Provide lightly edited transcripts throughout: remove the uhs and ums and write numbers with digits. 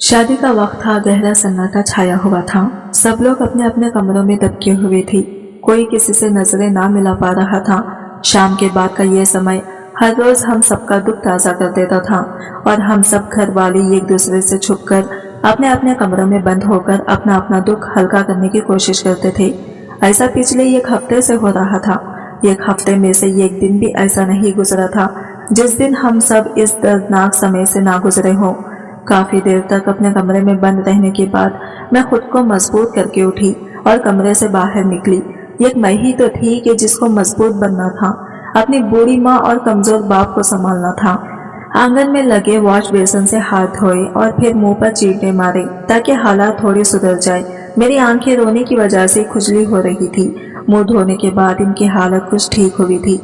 शादी का वक्त था। गहरा सन्नाटा छाया हुआ था। सब लोग अपने अपने कमरों में दबके हुए थे। कोई किसी से नजरें ना मिला पा रहा था। शाम के बाद का ये समय हर रोज हम सबका दुख ताज़ा कर देता था और हम सब घर वाले एक दूसरे से छुपकर अपने अपने कमरों में बंद होकर अपना अपना दुख हल्का करने की कोशिश करते थे। ऐसा पिछले एक हफ्ते से हो रहा था। एक हफ्ते में से एक दिन भी ऐसा नहीं गुजरा था जिस दिन हम सब इस दर्दनाक समय से ना गुजरे हों। काफी देर तक अपने कमरे में बंद रहने के बाद मैं खुद को मजबूत करके उठी और कमरे से बाहर निकली। एक मैं ही तो थी कि जिसको मजबूत बनना था, अपनी बूढ़ी माँ और कमजोर बाप को संभालना था। आंगन में लगे वॉश बेसिन से हाथ धोए और फिर मुंह पर चींटे मारे ताकि हालात थोड़ी सुधर जाए। मेरी आंखें रोने की वजह से खुजली हो रही थी। मुंह धोने के बाद इनकी हालत कुछ ठीक हुई थी।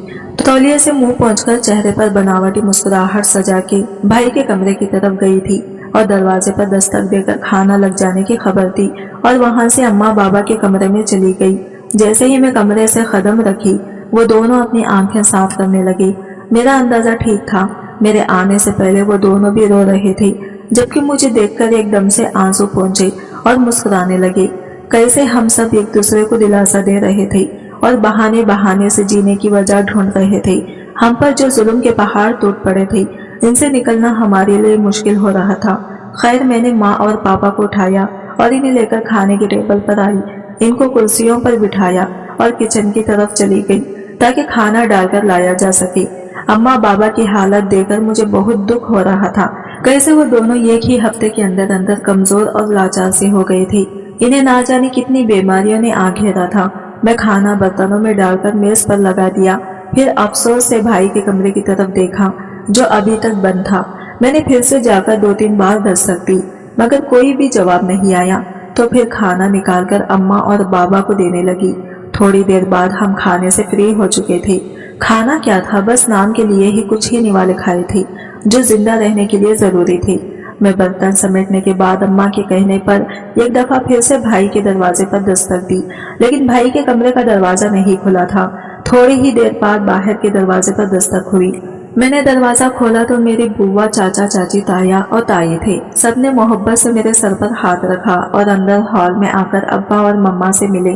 तौलिए से मुंह पोंछकर चेहरे पर बनावटी मुस्कुराहट सजा के भाई के कमरे की तरफ गई थी और दरवाजे पर दस्तक देकर खाना लग जाने की खबर दी और वहां से अम्मा बाबा के कमरे में चली गई। जैसे ही मैं कमरे से कदम रखी वो दोनों अपनी आंखें साफ करने लगे। मेरा अंदाजा ठीक था। मेरे आने से पहले वो दोनों भी रो रहे थे, जबकि मुझे देखकर एकदम से आंसू पहुंचे और मुस्कुराने लगे। कैसे हम सब एक दूसरे को दिलासा दे रहे थे और बहाने बहाने से जीने की वजह ढूंढ रहे थे। हम पर जो जुल्म के पहाड़ टूट पड़े थे, इनसे निकलना हमारे लिए मुश्किल हो रहा था। खैर, मैंने माँ और पापा को उठाया और इन्हें लेकर खाने की टेबल पर आई। इनको कुर्सियों पर बिठाया और किचन की तरफ चली गई ताकि खाना डालकर लाया जा सके। अम्मा बाबा की हालत देखकर मुझे बहुत दुख हो रहा था। कैसे वो दोनों एक ही हफ्ते के अंदर अंदर कमजोर और लाचार से हो गए थे। इन्हें ना जाने कितनी बीमारियों ने आ घेरा था। मैं खाना बर्तनों में डालकर मेज पर लगा दिया। फिर अफसोस से भाई के कमरे की तरफ देखा जो अभी तक बंद था। मैंने फिर से जाकर 2-3 बार दस्तक दी, मगर कोई भी जवाब नहीं आया। तो फिर खाना निकालकर अम्मा और बाबा को देने लगी। थोड़ी देर बाद हम खाने से फ्री हो चुके थे। खाना क्या था, बस नाम के लिए ही कुछ ही निवाले खाए थे जो जिंदा रहने के लिए जरूरी थे। मैं बर्तन समेटने के बाद अम्मा के कहने पर एक दफा फिर से भाई के दरवाजे पर दस्तक दी, लेकिन भाई के कमरे का दरवाजा नहीं खुला था। थोड़ी ही देर बाद बाहर के दरवाजे पर दस्तक हुई। मैंने दरवाजा खोला तो मेरी बुआ, चाचा चाची, ताया और ताई थे। सबने मोहब्बत से मेरे सर पर हाथ रखा और अंदर हॉल में आकर अब्बा और मम्मा से मिले।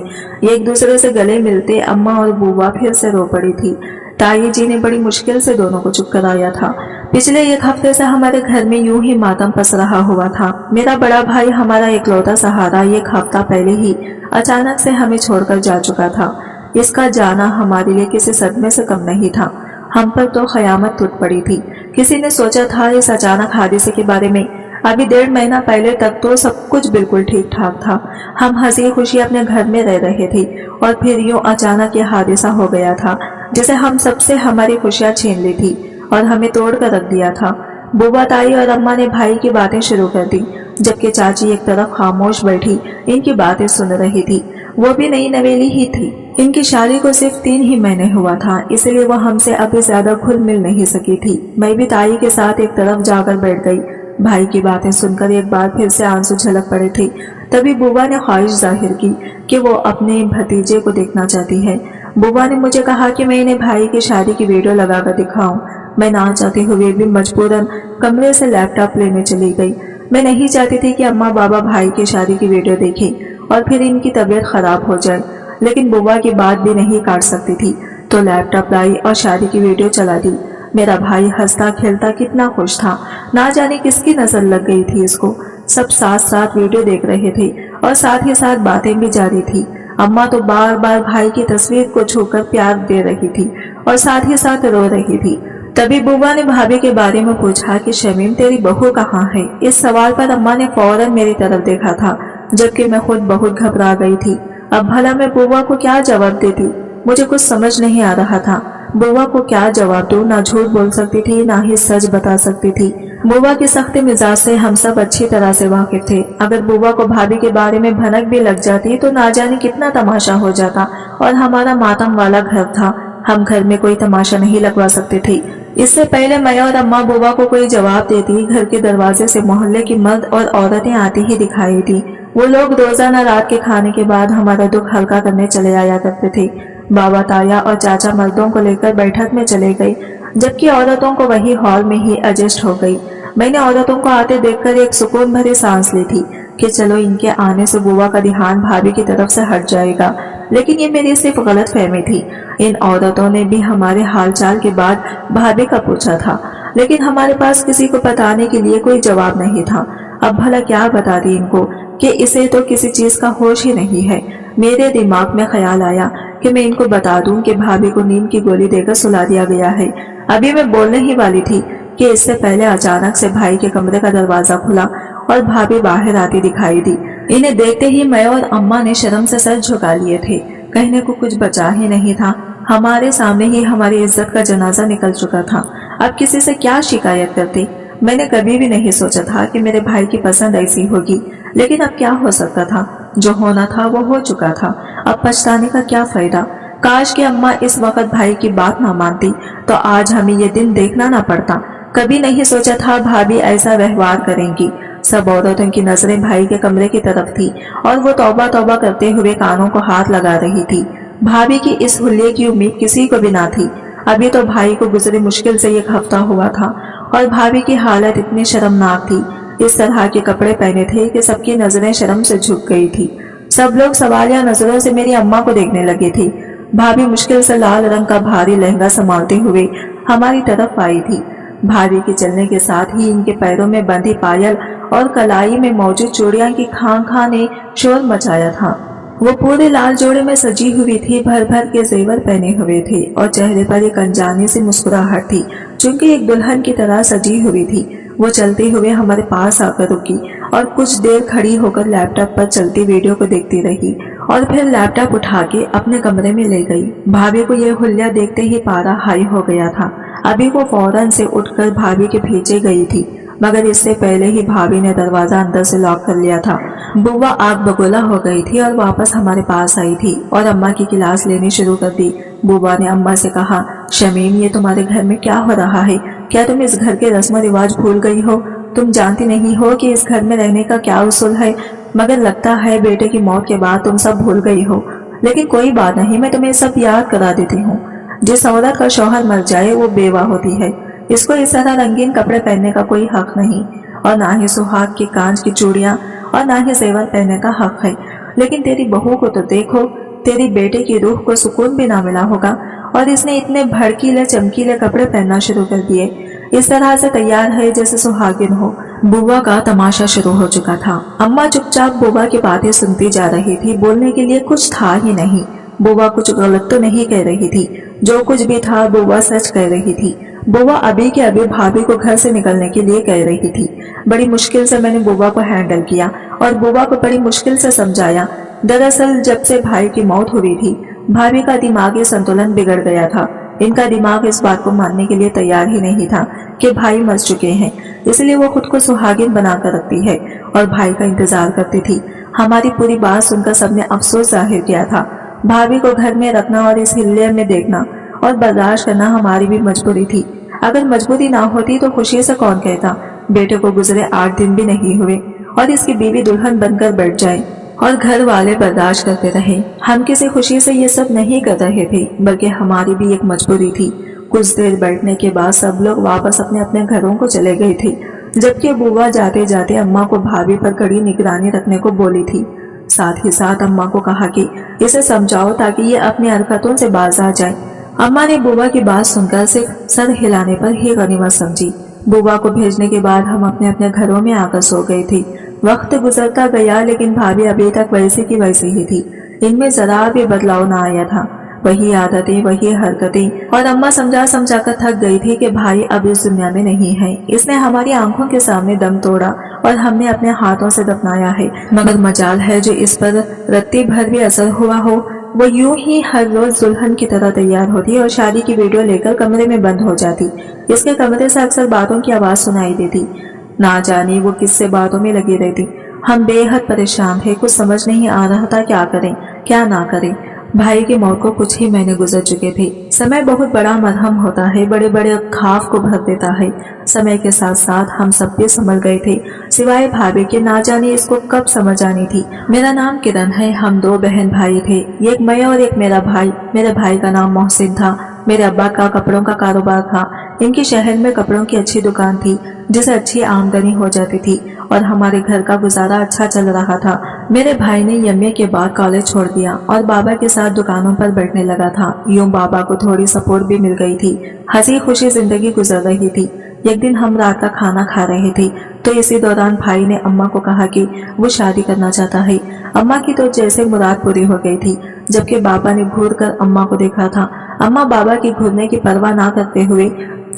एक दूसरे से गले मिलते अम्मा और बुआ फिर से रो पड़ी थी। ताई जी ने बड़ी मुश्किल से दोनों को चुप कराया था। पिछले एक हफ्ते से हमारे घर में यूं ही मातम पस रहा हुआ था। मेरा बड़ा भाई, हमारा इकलौता सहारा, एक हफ्ता पहले ही अचानक से हमें छोड़कर जा चुका था। इसका जाना हमारे लिए किसी सदमे से कम नहीं था। हम पर तो कयामत टूट पड़ी थी। किसी ने सोचा था इस अचानक हादसे के बारे में? अभी 1.5 महीना पहले तक तो सब कुछ बिल्कुल ठीक ठाक था। हम हंसी खुशी अपने घर में रह रहे थे और फिर यूं अचानक ये हादसा हो गया था जिसे हम सबसे हमारी खुशियां छीन ली थी और हमें तोड़ कर रख दिया था। बुआ, ताई और अम्मा ने भाई की बातें शुरू कर दी, जबकि चाची एक तरफ खामोश बैठी इनकी बातें सुन रही थी। वो भी नई नवेली ही थी। इनकी शादी को सिर्फ 3 ही महीने हुआ था, इसलिए वो हमसे अभी ज्यादा घुल मिल नहीं सकी थी। मैं भी ताई के साथ एक तरफ जाकर बैठ गई। भाई की बातें सुनकर एक बार फिर से आंसू झलक पड़े थे। तभी बुआ ने ख्वाहिश जाहिर की कि वो अपने भतीजे को देखना चाहती है। बुआ ने मुझे कहा कि मैं इन्हें भाई की शादी की वीडियो लगाकर दिखाऊं। मैं ना चाहते हुए भी मजबूरन कमरे से लैपटॉप लेने चली गई। मैं नहीं चाहती थी कि अम्मा बाबा भाई की शादी की वीडियो देखें और फिर इनकी तबीयत खराब हो जाए, लेकिन बुआ की बात भी नहीं काट सकती थी, तो लैपटॉप लाई और शादी की वीडियो चला दी। मेरा भाई हंसता खेलता कितना खुश था। ना जाने किसकी नजर लग गई थी इसको। सब साथ साथ वीडियो देख रहे थे और साथ ही साथ बातें भी जारी थी। अम्मा तो बार बार भाई की तस्वीर को छूकर प्यार दे रही थी और साथ ही साथ रो रही थी। तभी बुआ ने भाभी के बारे में पूछा कि शमीम, तेरी बहू कहाँ है? इस सवाल पर अम्मा ने फौरन मेरी तरफ देखा था, जबकि मैं खुद बहुत घबरा गई थी। अब भला मैं बुआ को क्या जवाब देती? मुझे कुछ समझ नहीं आ रहा था। बुआ को क्या जवाब दूं? ना झूठ बोल सकती थी, ना ही सच बता सकती थी। बुआ की सख्त मिजाज से हम सब अच्छी तरह से वाकिफ थे। अगर बुआ को भाभी के बारे में भनक भी लग जाती तो ना जाने कितना तमाशा हो जाता। और हमारा मातम वाला घर था, हम घर में कोई तमाशा नहीं लगवा सकते थे। इससे पहले मैं और अम्मा बुआ को कोई जवाब देती, घर के दरवाजे से मोहल्ले की मर्द और औरतें आती ही दिखाई दी। वो लोग रोजाना रात के खाने के बाद हमारा दुख हल्का करने चले आया करते थे। बाबा, ताया और चाचा मर्दों को लेकर बैठक में चले गए, जबकि औरतों को वही हॉल में ही एडजस्ट हो गई। मैंने औरतों को आते देखकर एक सुकून भरी सांस ली थी कि चलो इनके आने से बुआ का ध्यान भाभी की तरफ से हट जाएगा, लेकिन ये मेरी सिर्फ गलत फहमी थी। इन औरतों ने भी हमारे हालचाल के बाद भाभी का पूछा था, लेकिन हमारे पास किसी को बताने के लिए कोई जवाब नहीं था। अब भला क्या बता दी इनको कि इसे तो किसी चीज का होश ही नहीं है। मेरे दिमाग में ख्याल आया कि मैं इनको बता दूं कि भाभी को नींद की गोली देकर सुला दिया गया है। अभी मैं बोलने ही वाली थी कि इससे पहले अचानक से भाई के कमरे का दरवाजा खुला और भाभी बाहर आती दिखाई दी। इन्हें देखते ही मैं और अम्मा ने शर्म से सर झुका लिए थे। कहने को कुछ बचा ही नहीं था। हमारे सामने ही हमारी इज्जत का जनाजा निकल चुका था। अब किसी से क्या शिकायत करती। मैंने कभी भी नहीं सोचा था कि मेरे भाई की पसंद ऐसी होगी, लेकिन अब क्या हो सकता था। जो होना था वो हो चुका था। अब पछताने का क्या फायदा। काश कि अम्मा इस वक्त भाई की बात ना मानती तो आज हमें ये दिन देखना ना पड़ता। कभी नहीं सोचा था भाभी ऐसा व्यवहार करेंगी। सब औरतों की नजरें भाई के कमरे की तरफ थी और वो तौबा तौबा करते हुए कानों को हाथ लगा रही थी। भाभी की इस हुल्ले की उम्मीद किसी को भी ना थी। अभी तो भाई को गुजरे मुश्किल से एक हफ्ता हुआ था और भाभी की हालत इतनी शर्मनाक थी। इस तरह के कपड़े पहने थे कि सबकी नजरें शर्म से झुक गई थी। सब लोग सवालिया नजरों से मेरी अम्मा को देखने लगे थे। भाभी मुश्किल से लाल रंग का भारी लहंगा संभालते हुए हमारी तरफ आई थी। भाभी के चलने के साथ ही इनके पैरों में बंधी पायल और कलाई में मौजूद चूड़ियां की खां खां ने शोर मचाया था। वो पूरे लाल जोड़े में सजी हुई थी, भर भर के जेवर पहने हुए थे और चेहरे पर एक अनजानी सी मुस्कुराहट थी, चूंकि एक दुल्हन की तरह सजी हुई थी। वो चलते हुए हमारे पास आकर रुकी और कुछ देर खड़ी होकर लैपटॉप पर चलती वीडियो को देखती रही और फिर लैपटॉप उठा के अपने कमरे में ले गई। भाभी को यह हुलिया देखते ही पारा हाई हो गया था। अभी वो फौरन से उठकर भाभी के पीछे गई थी, मगर इससे पहले ही भाभी ने दरवाजा अंदर से लॉक कर लिया था। बुआ आग बगोला हो गई थी और वापस हमारे पास आई थी और अम्मा की क्लास लेनी शुरू कर दी। बुआ ने अम्मा से कहा, शमीम ये तुम्हारे घर में क्या हो रहा है? क्या तुम इस घर के रस्म रिवाज भूल गई हो? तुम जानती नहीं हो कि इस घर में रहने का क्या उसूल है? मगर लगता है बेटे की मौत के बाद तुम सब भूल गई हो। लेकिन कोई बात नहीं, मैं तुम्हें सब याद करा देती हूँ। जिस औरत का शौहर मर जाए वो बेवा होती है। इसको इस तरह रंगीन कपड़े पहनने का कोई हक नहीं और ना ही सुहाग की कांच की चूड़ियां और ना ही जेवर पहनने का हक है। लेकिन तेरी बहू को तो देखो, तेरी बेटे की रूह को सुकून भी ना मिला होगा और इसने इतने भड़कीले चमकीले कपड़े पहनना शुरू कर दिए। इस तरह से तैयार है जैसे सुहागिन हो। बुआ का तमाशा शुरू हो चुका था। अम्मा चुपचाप बुआ की बातें सुनती जा रही थी। बोलने के लिए कुछ था ही नहीं। बुआ कुछ गलत तो नहीं कह रही थी। जो कुछ भी था बुआ सच कह रही थी। बुआ अभी के अभी भाभी को घर से निकलने के लिए कह रही थी। बड़ी मुश्किल से मैंने बुआ को हैंडल किया और बुआ को बड़ी मुश्किल से समझाया। दरअसल जब से भाई की मौत हुई थी, भाभी का दिमागी संतुलन बिगड़ गया था। इनका दिमाग इस बात को मानने के लिए तैयार ही नहीं था कि भाई मर चुके हैं, इसलिए वो खुद को सुहागिन बनाकर रखती है और भाई का इंतजार करती थी। हमारी पूरी बात सुनकर सबने अफसोस जाहिर किया था। भाभी को घर में रखना और इस हिल्ले में देखना और बर्दाश्त करना हमारी भी मजबूरी थी। अगर मजबूरी ना होती तो खुशी से कौन कहता। बेटे को गुजरे 8 दिन भी नहीं हुए और इसकी बीवी दुल्हन बनकर बैठ जाए और घर वाले बर्दाश्त करते रहे। हम किसी खुशी से ये सब नहीं कर रहे थे, बल्कि हमारी भी एक मजबूरी थी। कुछ देर बैठने के बाद सब लोग वापस अपने अपने घरों को चले गए थे, जबकि बुआ जाते जाते अम्मा को भाभी पर कड़ी निगरानी रखने को बोली थी। साथ ही साथ अम्मा को कहा कि इसे समझाओ ताकि ये अपनी हरकतों से बाज आ जाए। अम्मा ने बुआ की बात सुनकर सिर्फ सर हिलाने पर ही गनीमत समझी। बुआ को भेजने के बाद हम अपने अपने घरों में आकर सो गए थे। वक्त गुजरता गया लेकिन भाभी अभी तक वैसी की वैसी ही थी। इनमें जरा भी बदलाव न आया था। वही आदतें, वही हरकतें और अम्मा समझा समझा कर थक गई थी कि भाई अब इस दुनिया में नहीं है। इसने हमारी आंखों के सामने दम तोड़ा और हमने अपने हाथों से दफनाया है। मगर मजाल है जो इस पर रत्ती भर भी असर हुआ हो। वो यूं ही हर रोज दुल्हन की तरह तैयार होती और शादी की वीडियो लेकर कमरे में बंद हो जाती। इसके कमरे से अक्सर बातों की आवाज सुनाई देती। ना जाने वो किससे बातों में लगी रहती। हम बेहद परेशान थे। कुछ समझ नहीं आ रहा था क्या करें क्या ना करें। भाई की मौत को कुछ ही महीने गुजर चुके थे। समय बहुत बड़ा मरहम होता है, बड़े बड़े खाफ को भर देता है। समय के साथ साथ हम सब भी संभल गए थे, सिवाय भाभी के। ना जाने इसको कब समझ आनी थी। मेरा नाम किरण है। हम 2 बहन भाई थे, एक मैं और एक मेरा भाई। मेरे भाई का नाम मोहसिन था। मेरे अब्बा का कपड़ों का कारोबार था। इनकी शहर में कपड़ों की अच्छी दुकान थी जिसे अच्छी आमदनी हो जाती थी और हमारे घर का गुजारा अच्छा चल रहा था। मेरे भाई ने एमए के बाद कॉलेज छोड़ दिया और बाबा के साथ दुकानों पर बैठने लगा था। यूं बाबा को थोड़ी सपोर्ट भी मिल गई थी। हंसी खुशी जिंदगी गुजर रही थी। एक दिन हम रात का खाना खा रहे थे तो इसी दौरान भाई ने अम्मा को कहा कि वो शादी करना चाहता है। अम्मा की तो जैसे मुराद पूरी हो गई थी, जबकि बाबा ने घूर कर अम्मा को देखा था। अम्मा बाबा की घूरने की परवाह ना करते हुए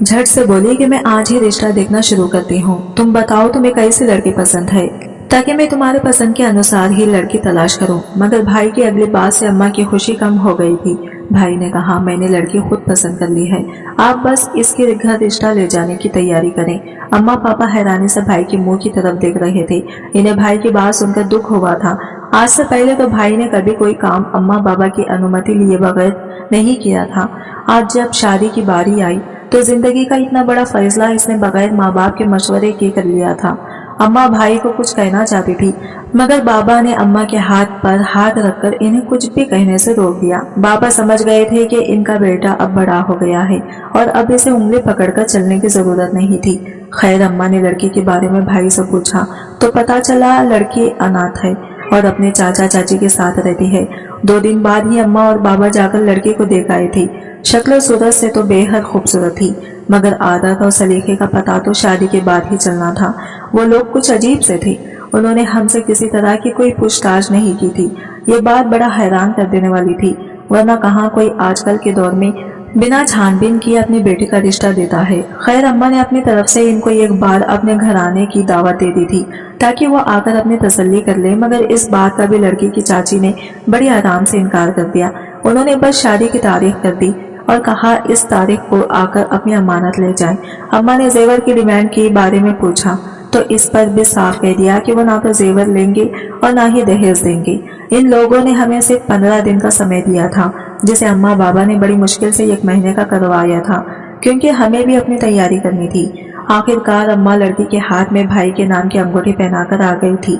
झट से बोली कि मैं आज ही रिश्ता देखना शुरू करती हूँ। तुम बताओ तुम्हें कैसी लड़की पसंद है ताकि मैं तुम्हारे पसंद के अनुसार ही लड़की तलाश करूं। मगर भाई की अगली बात से अम्मा की खुशी कम हो गई थी। भाई ने कहा, मैंने लड़की खुद पसंद कर ली है, आप बस इसके घर रिश्ता ले जाने की तैयारी करें। अम्मा पापा हैरानी से भाई के मुंह की तरफ देख रहे थे। इन्हें भाई की बात सुनकर दुख हुआ था। आज से पहले तो भाई ने कभी कोई काम अम्मा बाबा की अनुमति लिए बगैर नहीं किया था। आज जब शादी की बारी आई तो जिंदगी का इतना बड़ा फैसला इसने बगैर माँ बाप के मशवरे के कर लिया था। अम्मा भाई को कुछ कहना चाहती थी मगर बाबा ने अम्मा के हाथ पर हाथ रखकर इन्हें कुछ भी कहने से रोक दिया। बाबा समझ गए थे कि इनका बेटा अब बड़ा हो गया है और अब इसे उंगली पकड़कर चलने की जरूरत नहीं थी। खैर अम्मा ने लड़की के बारे में भाई से पूछा तो पता चला लड़की अनाथ है और अपने चाचा चाची के साथ रहती है। 2 दिन बाद ही अम्मा और बाबा जाकर लड़की को देख आए थे। शक्ल सूरत से तो बेहद खूबसूरत थी मगर आदत और सलीके का पता तो शादी के बाद ही चलना था। वो लोग कुछ अजीब से थे। उन्होंने हमसे किसी तरह की कोई पूछताछ नहीं की थी। ये बात बड़ा हैरान कर देने वाली थी, वरना कहाँ कोई आजकल के दौर में बिना छानबीन किए अपनी बेटी का रिश्ता देता है। खैर अम्मा ने अपनी तरफ से इनको एक बार अपने घर आने की दावत दे दी थी ताकि वो आकर अपनी तसल्ली कर ले, मगर इस बात का भी लड़की की चाची ने बड़ी आराम से इनकार कर दिया। उन्होंने बस शादी की तारीख कर दी और कहा इस तारीख को आकर अपनी अमानत ले जाएं। अम्मा ने जेवर की डिमांड के बारे में पूछा तो इस पर भी साफ कह दिया कि वो ना तो जेवर लेंगे और ना ही दहेज देंगे। इन लोगों ने हमें सिर्फ 15 दिन का समय दिया था जिसे अम्मा बाबा ने बड़ी मुश्किल से 1 महीने का करवाया था क्योंकि हमें भी अपनी तैयारी करनी थी। आखिरकार अम्मा लड़की के हाथ में भाई के नाम की अंगूठी पहनाकर आ गई थी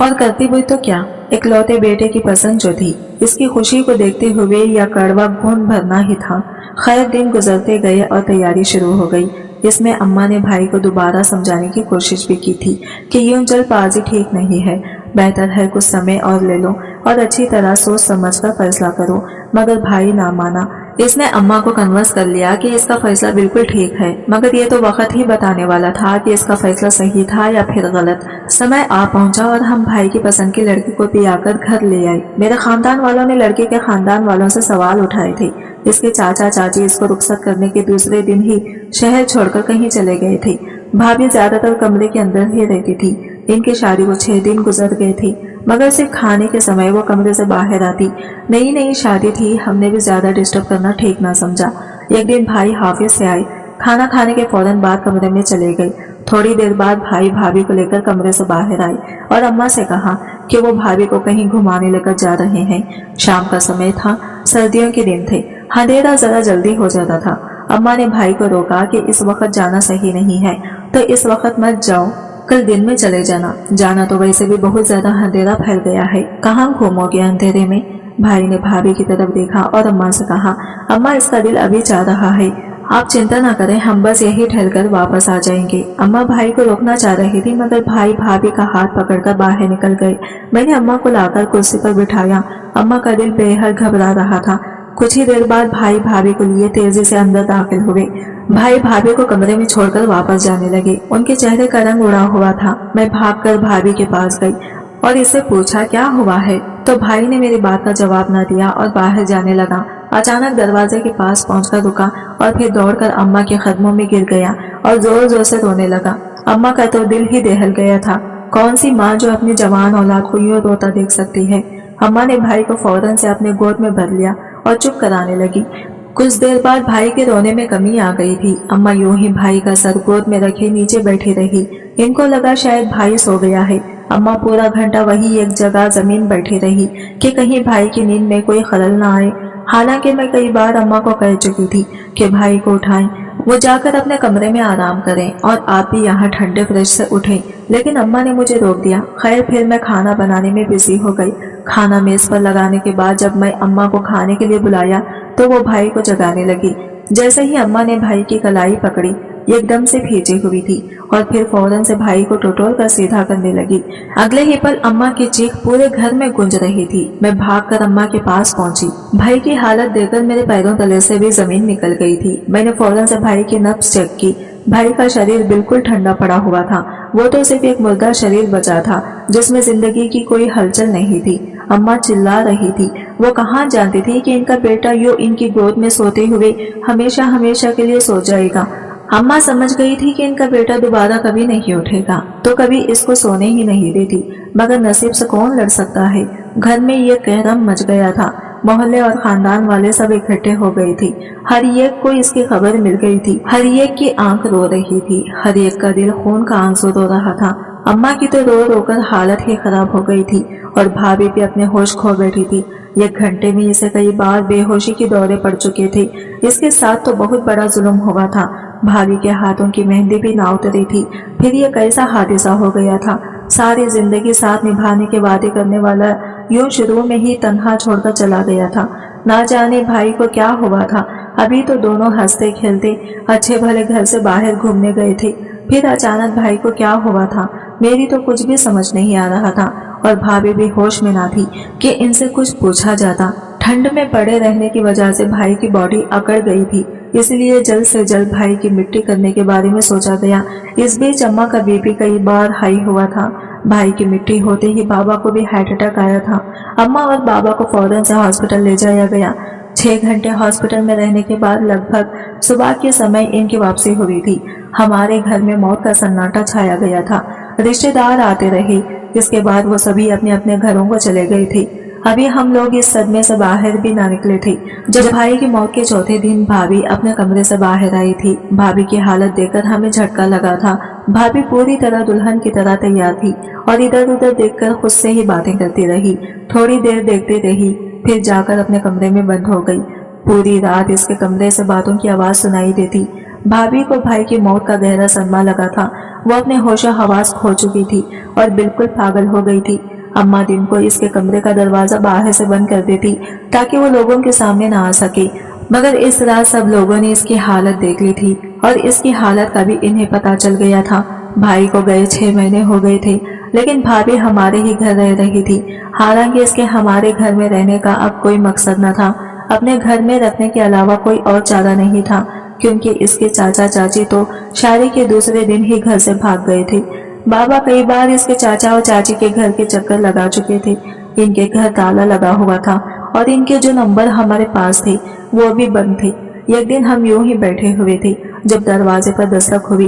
और करती हुई तो क्या, इकलौते बेटे की पसंद जो थी इसकी खुशी को देखते हुए या कड़वा खून भरना ही था। खैर दिन गुजरते गए और तैयारी शुरू हो गई। इसमें अम्मा ने भाई को दोबारा समझाने की कोशिश भी की थी कि यूं जल्दबाजी ठीक नहीं है, बेहतर है कुछ समय और ले लो और अच्छी तरह सोच समझ कर फैसला करो, मगर भाई ना माना। इसने अम्मा को कन्विंस कर लिया कि इसका फैसला बिल्कुल ठीक है, मगर ये तो वक्त ही बताने वाला था कि इसका फैसला सही था या फिर गलत। समय आ पहुंचा और हम भाई की पसंद की लड़की को भी आकर घर ले आए। मेरे खानदान वालों ने लड़के के खानदान वालों से सवाल उठाए थे। इसके चाचा चाची इसको रुखसत करने के दूसरे दिन ही शहर छोड़कर कहीं चले गए थे। भाभी ज्यादातर कमरे के अंदर ही रहती थी। इनकी शादी को 6 दिन गुजर गए थे, मगर सिर्फ खाने के समय वो कमरे से बाहर आती। नई नई शादी थी, हमने भी ज्यादा डिस्टर्ब करना ठीक ना समझा। एक दिन भाई हाफिज से आए, खाना खाने के फौरन बाद कमरे में चले गए। थोड़ी देर बाद भाई भाभी को लेकर कमरे से बाहर आए और अम्मा से कहा कि वो भाभी को कहीं घुमाने लेकर जा रहे हैं। शाम का समय था, सर्दियों के दिन थे, अंधेरा जरा जल्दी हो जाता था। अम्मा ने भाई को रोका कि इस वक्त जाना सही नहीं है, तो इस वक्त मत जाओ, कल दिन में चले जाना। जाना तो वैसे भी बहुत ज्यादा अंधेरा फैल गया है, कहाँ घूमोगे अंधेरे में। भाई ने भाभी की तरफ देखा और अम्मा से कहा, अम्मा इसका दिल अभी चाह रहा है, आप चिंता ना करें, हम बस यही ठहरकर वापस आ जाएंगे। अम्मा भाई को रोकना चाह रही थी, मगर भाई भाभी का हाथ पकड़कर बाहर निकल गए। मैंने अम्मा को लाकर कुर्सी पर बिठाया। अम्मा का दिल बेहद घबरा रहा था। कुछ ही देर बाद भाई भाभी को लिए तेजी से अंदर दाखिल हुए। भाई भाभी को कमरे में छोड़कर वापस जाने लगे। उनके चेहरे का रंग उड़ा हुआ था। मैं भागकर भाभी के पास गई और इससे पूछा क्या हुआ है, तो भाई ने मेरी बात का जवाब न दिया और बाहर जाने लगा। अचानक दरवाजे के पास पहुंचकर रुका और फिर दौड़कर अम्मा के कदमों में गिर गया और जोर जोर से रोने लगा। अम्मा का तो दिल ही दहल गया था। कौन सी माँ जो अपनी जवान औलाद को यूं रोता देख सकती है। अम्मा ने भाई को फौरन से अपने गोद में भर लिया और चुप कराने लगी। कुछ देर बाद भाई के रोने में कमी आ गई थी। अम्मा यूं ही भाई का सर गोद में रखे नीचे बैठी रही। इनको लगा शायद भाई सो गया है। अम्मा पूरा घंटा वही एक जगह जमीन बैठी रही कि कहीं भाई की नींद में कोई खलल न आए। हालांकि मैं कई बार अम्मा को कह चुकी थी कि भाई को उठाएं, वो जाकर अपने कमरे में आराम करें और आप भी यहाँ ठंडे फ्रिज से उठें। लेकिन अम्मा ने मुझे रोक दिया। खैर फिर मैं खाना बनाने में बिजी हो गई। खाना मेज पर लगाने के बाद जब मैं अम्मा को खाने के लिए बुलाया तो वो भाई को जगाने लगी। जैसे ही अम्मा ने भाई की कलाई पकड़ी, एकदम से भीजी हुई थी और फिर फौरन से भाई को टटोल कर सीधा करने लगी। अगले ही पल अम्मा की चीख पूरे घर में गूंज रही थी। मैं भागकर अम्मा के पास पहुंची। भाई की हालत देखकर मेरे पैरों तले से भी जमीन निकल गई थी। मैंने फौरन से भाई की नब्ज चेक की। भाई का शरीर बिल्कुल ठंडा पड़ा हुआ था। वो तो सिर्फ एक मुर्दा शरीर बचा था जिसमें जिंदगी की कोई हलचल नहीं थी। अम्मा चिल्ला रही थी। वो कहाँ जानती थी कि इनका बेटा यूं इनकी गोद में सोते हुए हमेशा हमेशा के लिए सो जाएगा। अम्मा समझ गई थी कि इनका बेटा दोबारा कभी नहीं उठेगा, तो कभी इसको सोने ही नहीं देती। मगर नसीब से कौन लड़ सकता है। घर में ये कहरम मच गया था। मोहल्ले और खानदान वाले सब इकट्ठे हो गए थे। हर एक को इसकी खबर मिल गई थी। हर एक की आंख रो रही थी। हर एक का दिल खून का आंसू रो रहा था। अम्मा की तो रो रो कर हालत ही खराब हो गई थी और भाभी भी अपने होश खो बैठी थी। एक घंटे में इसे कई बार बेहोशी के दौरे पड़ चुके थे। इसके साथ तो बहुत बड़ा जुल्म हुआ था। भाभी के हाथों की मेहंदी भी ना उतरी थी। फिर ये कैसा हादसा हो गया था। सारी जिंदगी साथ निभाने के वादे करने वाला यूं शुरू में ही तन्हा छोड़कर चला गया था। ना जाने भाई को क्या हुआ था। अभी तो दोनों हंसते खेलते अच्छे भले घर से बाहर घूमने गए थे। फिर अचानक भाई को क्या हुआ था, मेरी तो कुछ भी समझ नहीं आ रहा था और भाभी भी होश में ना थी कि इनसे कुछ पूछा जाता। ठंड में पड़े रहने की वजह से भाई की बॉडी अकड़ गई थी, इसलिए जल्द से जल्द भाई की मिट्टी करने के बारे में सोचा गया। इस बीच अम्मा का बीपी कई बार हाई हुआ था। भाई की मिट्टी होते ही बाबा को भी हार्ट अटैक आया था। अम्मा और बाबा को फौरन से हॉस्पिटल ले जाया गया। 6 घंटे हॉस्पिटल में रहने के बाद लगभग सुबह के समय इनकी वापसी हुई थी। हमारे घर में मौत का सन्नाटा छाया गया था। रिश्तेदार आते रहे। इसके बाद वो सभी अपने अपने घरों को चले गए थे। अभी हम लोग इस सदमे से बाहर भी ना निकले थे। जब भाई की मौत के चौथे दिन भाभी अपने कमरे से बाहर आई थी। भाभी की हालत देखकर हमें झटका लगा था। भाभी पूरी तरह दुल्हन की तरह तैयार थी और इधर उधर देखकर खुद से ही बातें करती रही। थोड़ी देर देखती रही, फिर जाकर अपने कमरे में बंद हो गई। पूरी रात इसके कमरे से बातों की आवाज सुनाई देती। भाभी को भाई की मौत का गहरा सदमा लगा था। वो अपने होशो हवास खो चुकी थी और बिल्कुल पागल हो गई थी। अम्मा दिन को इसके कमरे का दरवाजा बाहर से बंद कर देती ताकि वो लोगों के सामने ना आ सके। मगर इस रात सब लोगों ने इसकी हालत देख ली थी और इसकी हालत का भी इन्हें पता चल गया था। भाई को गए 6 महीने हो गए थे, लेकिन भाभी हमारे ही घर रह रही थी। हालांकि इसके हमारे घर में रहने का अब कोई मकसद न था। अपने घर में रखने के अलावा कोई और चारा नहीं था, क्योंकि इसके चाचा चाची तो शादी के दूसरे दिन ही घर से भाग गए थे। बाबा कई बार इसके चाचा और चाची के घर के चक्कर लगा चुके थे। इनके घर ताला लगा हुआ था और इनके जो नंबर हमारे पास थे वो भी बंद थे। एक दिन हम यूं ही बैठे हुए थे, जब दरवाजे पर दस्तक हुई।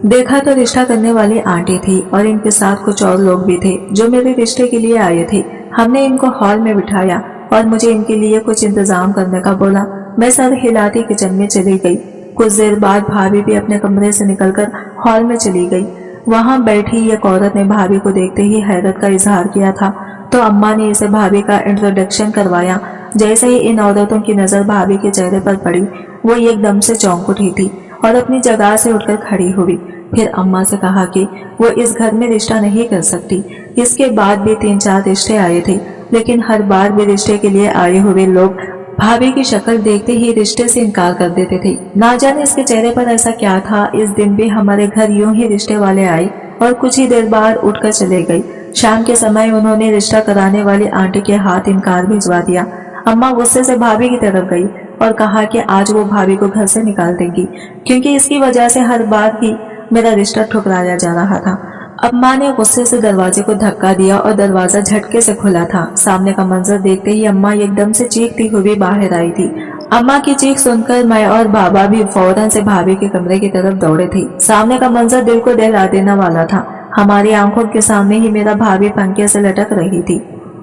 देखा तो रिश्ता करने वाली आंटी थी और इनके साथ कुछ और लोग भी थे जो मेरे रिश्ते के लिए आए थे। हमने इनको हॉल में बिठाया और मुझे इनके लिए कुछ इंतजाम करने का बोला। मैं सर हिलाती किचन में चली गई। कुछ देर बाद भाभी भी अपने कमरे से निकलकर हॉल में चली गई। वहां बैठी एक औरत ने भाभी को देखते ही हैरत का इजहार किया था, तो अम्मा ने इसे भाभी का इंट्रोडक्शन करवाया। जैसे ही इन औरतों की नजर भाभी के चेहरे पर पड़ी, वो एकदम से चौंक उठी थी और अपनी जगह से उठकर खड़ी हुई। फिर अम्मा से कहा कि वो इस घर में रिश्ता नहीं कर सकती। इसके बाद भी 3-4 रिश्ते आए थे, लेकिन हर बार भी रिश्ते के लिए आए हुए लोग भाभी की शक्ल देखते ही रिश्ते से इनकार कर देते थे। ना जाने इसके चेहरे पर ऐसा क्या था। इस दिन भी हमारे घर यूं ही रिश्ते वाले आए और कुछ ही देर बाद उठकर चले गए। शाम के समय उन्होंने रिश्ता कराने वाली आंटी के हाथ इनकार भिजवा दिया। अम्मा गुस्से से भाभी की तरफ गई और कहा कि आज वो भाभी को घर से निकाल देंगी, क्योंकि इसकी वजह से हर बार ही मेरा रिश्ता ठुकराया जा रहा था। अम्मा ने गुस्से से दरवाजे को धक्का दिया और दरवाजा झटके से खुला था। सामने का मंजर देखते ही अम्मा एकदम से चीखती हुई बाहर आई थी। अम्मा की चीख सुनकर मैं और बाबा भी फौरन से भाभी के कमरे की तरफ दौड़े थे। सामने का मंजर दिल को दहला देने वाला था। हमारी आंखों के सामने ही मेरा भाभी पंखे से लटक रही थी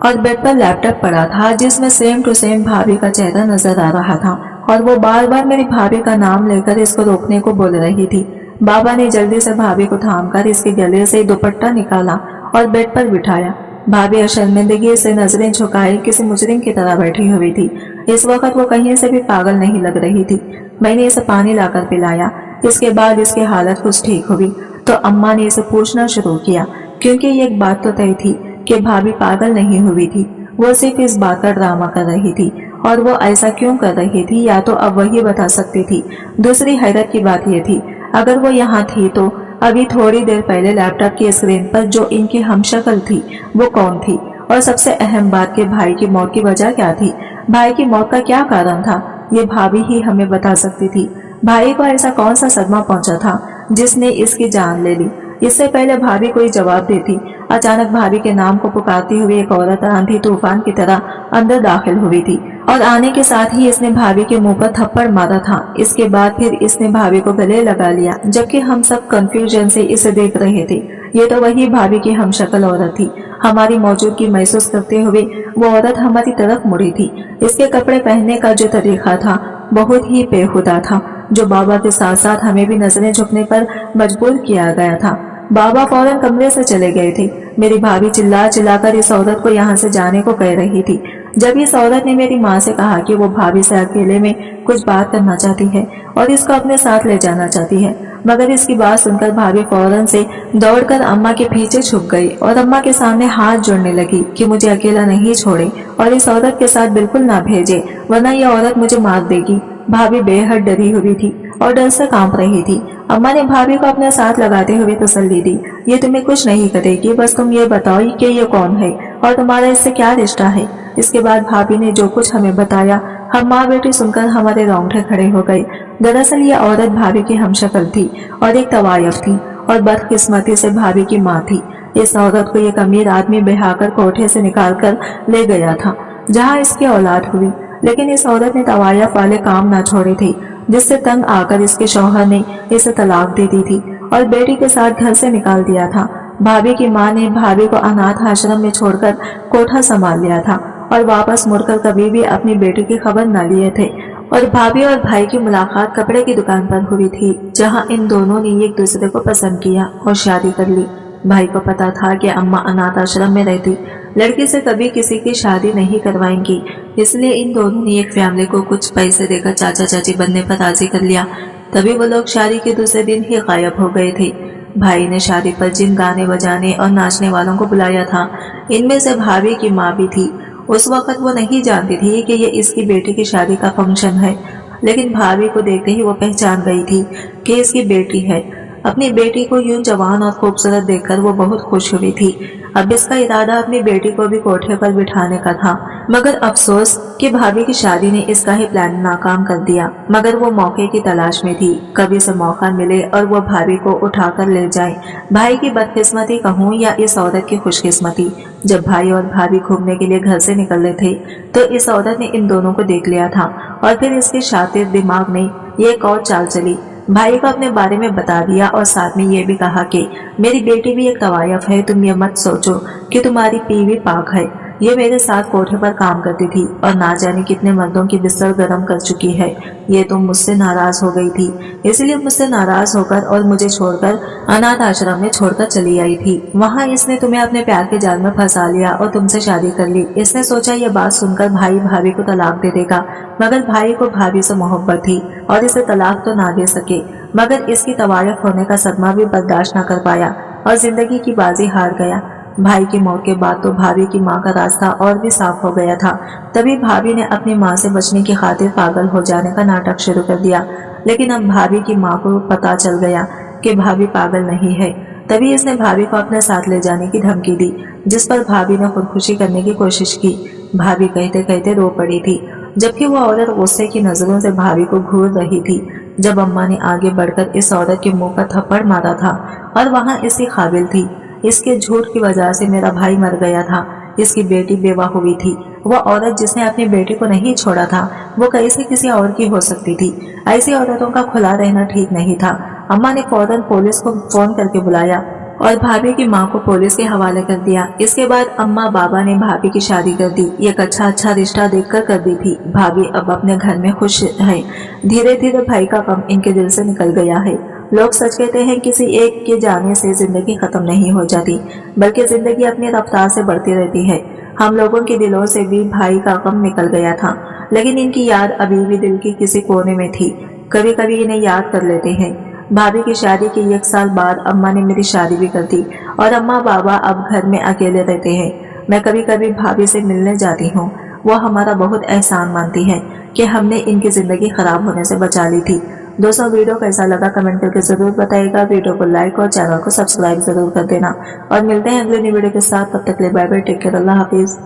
और बेड पर लैपटॉप पड़ा था, जिसमें सेम टू सेम भाभी का चेहरा नजर आ रहा था और वो बार बार मेरी भाभी का नाम लेकर इसको रोकने को बोल रही थी। बाबा ने जल्दी से भाभी को थामकर इसके गले से दुपट्टा निकाला और बेड पर बिठाया। भाभी शर्मिंदगी से नजरें झुकाए किसी मुजरिम की तरह बैठी हुई थी। इस वक्त वो कहीं से भी पागल नहीं लग रही थी। میں نے اسے پانی لا کر پلایا۔ اس کے بعد اس کی حالت کچھ ٹھیک ہوئی تو اماں نے اسے پوچھنا شروع کیا، کیونکہ یہ ایک بات تو طے تھی کہ بھابھی پاگل نہیں ہوئی تھی، وہ صرف اس بات کا ڈرامہ کر رہی تھی۔ اور وہ ایسا کیوں کر رہی تھی یا تو اب وہی بتا سکتی تھی۔ دوسری حیرت کی بات یہ تھی، اگر وہ یہاں تھی تو ابھی تھوڑی دیر پہلے لیپ ٹاپ کی اسکرین پر جو ان کی ہم شکل تھی وہ کون تھی؟ اور سب سے اہم بات کہ بھائی کی موت کی وجہ کیا تھی؟ بھائی کی موت کا کیا کارن تھا؟ یہ بھابھی ہی ہمیں بتا سکتی تھی۔ بھائی کو ایسا کون سا صدمہ پہنچا تھا جس نے اس کی جان لے لی؟ اس سے پہلے بھابھی کوئی جواب دیتی، اچانک بھابھی کے نام کو پکارتی ہوئی ایک عورت آندھی طوفان کی طرح اندر داخل ہوئی تھی، اور آنے کے ساتھ ہی اس نے بھابھی کے منہ پر تھپڑ مارا تھا۔ اس کے بعد پھر اس نے بھابھی کو گلے لگا لیا، جبکہ ہم سب کنفیوژن سے اسے دیکھ رہے تھے۔ یہ تو وہی بھابھی کی ہم شکل عورت تھی۔ ہماری موجودگی محسوس کرتے ہوئے وہ عورت ہماری طرف مڑی تھی۔ اس کے کپڑے پہننے کا جو طریقہ تھا بہت ہی بےہودہ تھا، جو بابا کے ساتھ ساتھ ہمیں بھی نظریں جھکنے پر مجبور کیا گیا تھا۔ بابا فوراً کمرے سے چلے گئے تھے۔ میری بھابھی چلا چلا کر اس عورت کو یہاں سے جانے کو کہہ رہی تھی۔ جب اس عورت نے میری ماں سے کہا کہ وہ بھابھی سے اکیلے میں کچھ بات کرنا چاہتی ہے اور اس کو اپنے ساتھ لے جانا چاہتی ہے، مگر اس کی بات سن کر بھابھی فوراً سے دوڑ کر اماں کے پیچھے چھپ گئی اور اماں کے سامنے ہاتھ جوڑنے لگی کہ مجھے اکیلا نہیں چھوڑے اور اس عورت کے ساتھ بالکل نہ بھیجے، ورنہ یہ عورت مجھے مار دے گی۔ بھابھی بے حد ڈری ہوئی تھی اور ڈر سے کانپ رہی تھی۔ اماں نے بھابھی کو اپنے ساتھ لگاتے ہوئے تسلی دی، یہ تمہیں کچھ نہیں کرے گی، بس تم یہ بتاؤ کہ یہ کون ہے اور تمہارا اس سے کیا رشتہ ہے۔ اس کے بعد بھابھی نے جو کچھ ہمیں بتایا، ہم ماں بیٹی سن کر ہمارے رونگٹے کھڑے ہو گئے۔ دراصل یہ عورت بھابھی کی ہم شکل تھی اور ایک طوائف تھی، اور بدقسمتی سے بھابھی کی ماں تھی۔ اس عورت کو ایک امیر آدمی بہا کر کوٹھے سے نکال کر لے گیا تھا جہاں اس کی اولاد ہوئی، لیکن اس عورت نے طوائف والے کام نہ چھوڑے تھے، جس سے تنگ آ کر اس کے شوہر نے اسے طلاق دے دی تھی اور بیٹی کے ساتھ گھر سے نکال دیا تھا۔ بھابھی کی ماں نے بھابھی کو اناتھ آشرم میں چھوڑ کر کوٹھا سنبھال لیا تھا اور واپس مڑ کر کبھی بھی اپنی بیٹی کی خبر نہ لیے تھے۔ اور بھابھی اور بھائی کی ملاقات کپڑے کی دکان پر ہوئی تھی، جہاں ان دونوں نے ایک دوسرے کو پسند کیا اور شادی کر لی۔ بھائی کو پتا تھا کہ اماں اناتھ آشرم میں رہتی، لڑکی سے کبھی کسی کی شادی نہیں کروائیں گی، اس لیے ان دونوں نے ایک فیملی کو کچھ پیسے دے کر چاچا چاچی بننے پر راضی کر لیا۔ تبھی وہ لوگ شادی کے دوسرے دن ہی غائب ہو گئے تھے۔ بھائی نے شادی پر جن گانے بجانے اور ناچنے والوں کو بلایا تھا، ان میں سے بھابھی کی ماں بھی تھی۔ اس وقت وہ نہیں جانتی تھی کہ یہ اس کی بیٹی کی شادی کا فنکشن ہے، لیکن بھابھی کو دیکھتے ہی وہ پہچان گئی تھی کہ اس کی بیٹی ہے۔ اپنی بیٹی کو یوں جوان اور خوبصورت دیکھ کر وہ بہت خوش ہوئی تھی۔ اب اس کا ارادہ اپنی بیٹی کو بھی کوٹھے پر بٹھانے کا تھا، مگر افسوس کہ بھابھی کی شادی نے اس کا ہی پلان ناکام کر دیا۔ مگر وہ موقع کی تلاش میں تھی، کبھی سے موقع ملے اور وہ بھابھی کو اٹھا کر لے جائے۔ بھائی کی بدقسمتی کہوں یا اس عورت کی خوش قسمتی، جب بھائی اور بھابھی گھومنے کے لیے گھر سے نکل رہے تھے تو اس عورت نے ان دونوں کو دیکھ لیا تھا، اور پھر اس کے شاطر دماغ میں یہ ایک اور چال چلی۔ بھائی کو اپنے بارے میں بتا دیا اور ساتھ میں یہ بھی کہا کہ میری بیٹی بھی ایک طوائف ہے، تم یہ مت سوچو کہ تمہاری بیوی پاک ہے، یہ میرے ساتھ کوٹھے پر کام کرتی تھی اور نہ جانے کتنے مردوں کی بستر گرم کر چکی ہے۔ یہ تم مجھ سے ناراض ہو گئی تھی، اس لیے مجھ سے ناراض ہو کر اور مجھے چھوڑ کر اناتھ آشرم میں چھوڑ کر چلی آئی تھی۔ وہاں اس نے تمہیں اپنے پیار کے جال میں پھنسا لیا اور تم سے شادی کر لی۔ اس نے سوچا یہ بات سن کر بھائی بھابھی کو طلاق دے دے گا، مگر بھائی کو بھابھی سے محبت تھی اور اسے طلاق تو نہ دے سکے، مگر اس کی طوائف ہونے کا صدمہ بھی برداشت نہ کر پایا اور زندگی کی بازی ہار گیا۔ بھائی کی موت کے بعد تو بھابھی کی ماں کا راستہ اور بھی صاف ہو گیا تھا۔ تبھی بھابھی نے اپنی ماں سے بچنے کی خاطر پاگل ہو جانے کا ناٹک شروع کر دیا، لیکن اب بھابھی کی ماں کو پتا چل گیا کہ بھابھی پاگل نہیں ہے۔ تبھی اس نے بھابھی کو اپنے ساتھ لے جانے کی دھمکی دی، جس پر بھابھی نے خودکشی کرنے کی کوشش کی۔ بھابھی کہتے کہتے رو پڑی تھی، جبکہ وہ عورت غصے کی نظروں سے بھابھی کو گھور رہی تھی۔ جب اماں نے آگے بڑھ کر اس عورت کے منہ پر تھپڑ مارا تھا اور وہاں اسی قابل تھی، اس کے جھوٹ کی وجہ سے میرا بھائی مر گیا تھا، اس کی بیٹی بیوہ ہوئی تھی، وہ عورت جس نے اپنی بیٹی کو نہیں چھوڑا تھا وہ کیسے کسی اور کی ہو سکتی تھی؟ ایسی عورتوں کا کھلا رہنا ٹھیک نہیں تھا۔ اماں نے فوراً پولیس کو فون کر کے بلایا اور بھابھی کی ماں کو پولیس کے حوالے کر دیا۔ اس کے بعد اماں بابا نے بھابھی کی شادی کر دی، ایک اچھا رشتہ دیکھ کر دی تھی۔ بھابھی اب اپنے گھر میں خوش ہے۔ دھیرے دھیرے بھائی کا غم ان کے دل سے نکل گیا ہے۔ لوگ سچ کہتے ہیں کسی ایک کے جانے سے زندگی ختم نہیں ہو جاتی، بلکہ زندگی اپنی رفتار سے بڑھتی رہتی ہے۔ ہم لوگوں کے دلوں سے بھی بھائی کا غم نکل گیا تھا، لیکن ان کی یاد ابھی بھی دل کی کسی کونے میں تھی۔ कभी कभी इन्हें याद कर लेते हैं। भाभी की शादी के 1 साल बाद अम्मा ने मेरी शादी भी कर दी और अम्मा बाबा अब घर में अकेले रहते हैं। मैं कभी कभी भाभी से मिलने जाती हूँ। वो हमारा बहुत एहसान मानती है कि हमने इनकी जिंदगी खराब होने से बचा ली थी। दोस्तों, वीडियो कैसा लगा कमेंट करके जरूर बताइएगा। वीडियो को लाइक और चैनल को सब्सक्राइब जरूर कर देना और मिलते हैं अगले नई वीडियो के साथ। तब तक के लिए बाय बाय, टेक केयर, अल्लाह हाफिज।